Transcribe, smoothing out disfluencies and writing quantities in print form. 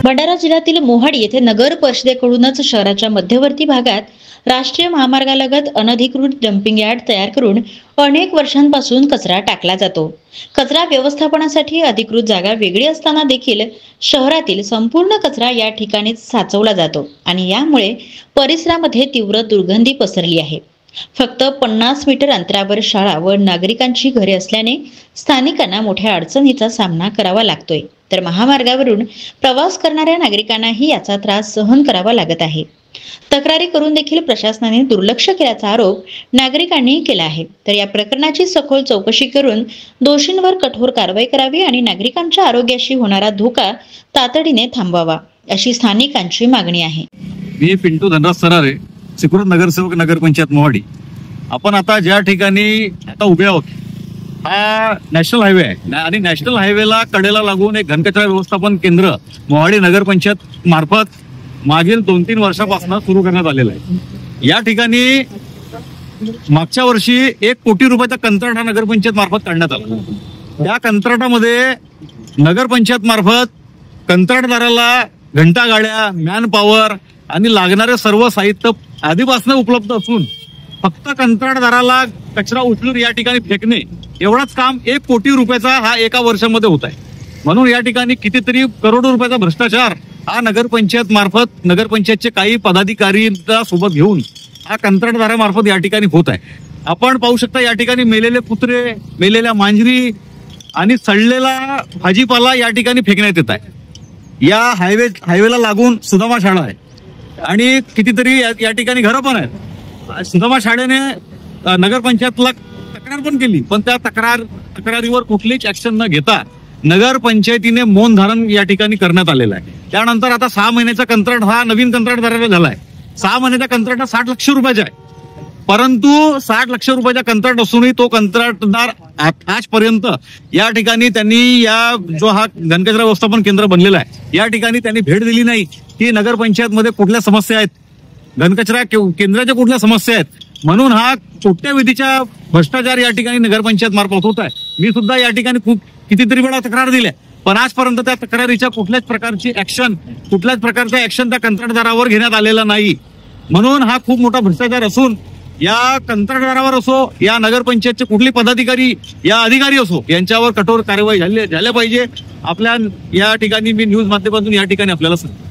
भंडारा जिल्ह्यातील मोहाडी येथे नगर परिषदेकडूनच शहराच्या मध्यवर्ती भागात राष्ट्रीय महामार्गालगत अनधिकृत डम्पिंग यार्ड तयार करून अनेक वर्षांपासून कचरा टाकला जातो। कचरा व्यवस्थापनासाठी अधिकृत जागा वेगळी असताना देखील शहरातील संपूर्ण कचरा या ठिकाणीच साचवला जातो आणि यामुळे परिसरामध्ये तीव्र दुर्गंधी पसरली आहे। फक्त 50 मीटर अंतरावर शाळा व नागरिकांची घरे असल्याने स्थानिकांना मोठ्या अडचणीचा सामना करावा लागतोय, तर महामार्गावरून प्रवास करणाऱ्या नागरिकांनाही याचा त्रास सहन करावा लागत आहे। तक्रारी करून देखील प्रशासनाने दुर्लक्ष केल्याचा आरोप नागरिकांनी केला आहे। तर या प्रकरणाची सखोल चौकशी करून दोषींवर कठोर कारवाई करावी आणि नागरिकांच्या आरोग्याशी होणारा धोका तातडीने थांबवावा, अशी स्थानिकांची मागणी आहे। मी पिंटू धनराज सरारे, सिक्युरिटी नगरसेवक नगरपंचायत मोहाडी। आपण आता ज्या ठिकाणी आता उभे आहोत हा नॅशनल हायवे आहे आणि नॅशनल हायवेला कडेला लागून एक घनकचरा व्यवस्थापन केंद्र मोहाडी नगरपंचायत मार्फत मागील 2-3 वर्षापासून सुरू करण्यात आलेलं आहे। या ठिकाणी मागच्या वर्षी 1 कोटी रुपयाचा कंत्राट हा नगरपंचायत मार्फत काढण्यात आला। त्या कंत्राटामध्ये नगरपंचायत मार्फत कंत्राटदाराला घंटा गाड्या, मॅन पॉवर आणि लागणारे सर्व साहित्य आधीपासून उपलब्ध असून फक्त कंत्राटदाराला कचरा उचलून या ठिकाणी फेकणे एवढंच काम 1 कोटी रुपयाचा हा एका वर्षामध्ये होत आहे। म्हणून या ठिकाणी कितीतरी करोडो रुपयाचा भ्रष्टाचार हा नगरपंचायत मार्फत नगरपंचायतचे काही पदाधिकारींचा सोबत घेऊन हा कंत्राटदारामार्फत या ठिकाणी होत आहे। आपण पाहू शकता या ठिकाणी मेलेले कुत्रे, मेलेल्या मांजरी आणि सडलेला भाजीपाला या ठिकाणी फेकण्यात येत आहे। या हायवेला लागून सुदामा शाळा आहे आणि कितीतरी या ठिकाणी घरं पण आहेत। सुदामा शाळेने नगरपंचायतला तक्रार पण केली, पण त्या तक्रारीवर कुठलीच ऍक्शन न घेता नगरपंचायतीने मौन धारण या ठिकाणी करण्यात आलेलं आहे। त्यानंतर आता 6 महिन्याचा कंत्राट हा नवीन कंत्राटदाराला झालाय। 6 महिन्याचा कंत्राट 60 लक्ष रुपयाचा आहे, परंतु 60 लक्ष रुपयाचा कंत्राट असूनही तो कंत्राटदार आजपर्यंत या ठिकाणी त्यांनी या जो हा घनकचरा व्यवस्थापन केंद्र बनलेला आहे या ठिकाणी त्यांनी भेट दिली नाही की नगरपंचायत मध्ये कुठल्या समस्या आहेत, घनकचरा केंद्राच्या कुठल्या समस्या आहेत। म्हणून हा कोट्यवधीचा भ्रष्टाचार या ठिकाणी नगरपंचायत मार्फत होत आहे। मी सुद्धा या ठिकाणी कितीतरी वेळा तक्रार दिल्या, पण आजपर्यंत त्या तक्रारीच्या कुठल्याच प्रकारची कुठल्याच प्रकारचा ऍक्शन त्या कंत्राटदारावर घेण्यात आलेला नाही। म्हणून हा खूप मोठा भ्रष्टाचार असून या कंत्राटदारावर असो या नगरपंचायतचे कुठले पदाधिकारी या अधिकारी असो यांच्यावर कठोर कारवाई झाल्या पाहिजे। आपल्या या ठिकाणी मी न्यूज माध्यमातून या ठिकाणी आपल्याला सांगतो।